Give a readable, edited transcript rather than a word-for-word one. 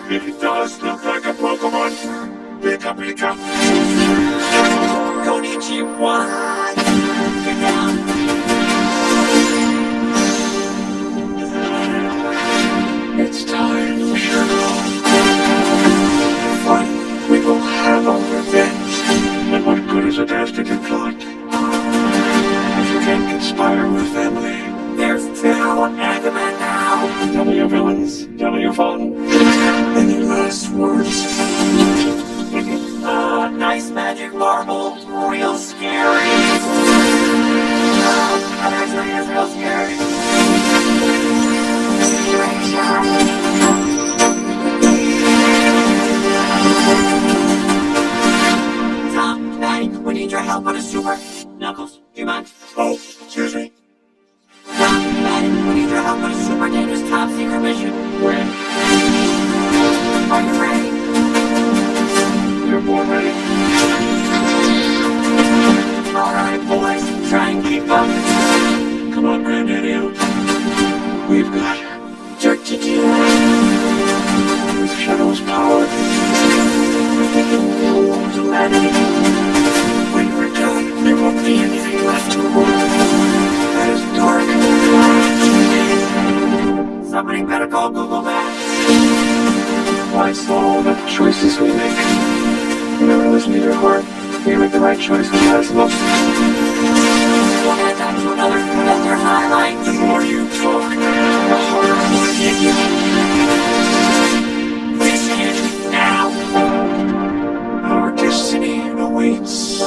If it does look like a Pokemon, Pika Pika. Konnichiwa. Get down. It's time for Sherlock. Fine, we will have our revenge. And what good is a dastardly plot? If you can't conspire with family, there's two Eggman now. Tell me your villains, tell me your fun. Any last words? Nice magic marble, real scary. That actually is real scary. Tom, Maddie, we need your help on a super. Knuckles, do you mind? Oh, excuse me. Tom, Maddie, we need your help on a super dangerous top secret mission. When? Are you ready? You're born ready. Alright, boys, try and keep up. Come on, Granddaddy. We've got dirt to do. With Shadow's power, we're thinking we'll lose humanity. When we're done, there won't be anything left to work. That is dark and somebody better call Google Maps. Why all the choices we make? Remember, listen to your heart. You make the right choice when it matters most. We'll add that to another Investor highlight. The more you talk, the harder I want to hit you. This ends now. Our destiny awaits.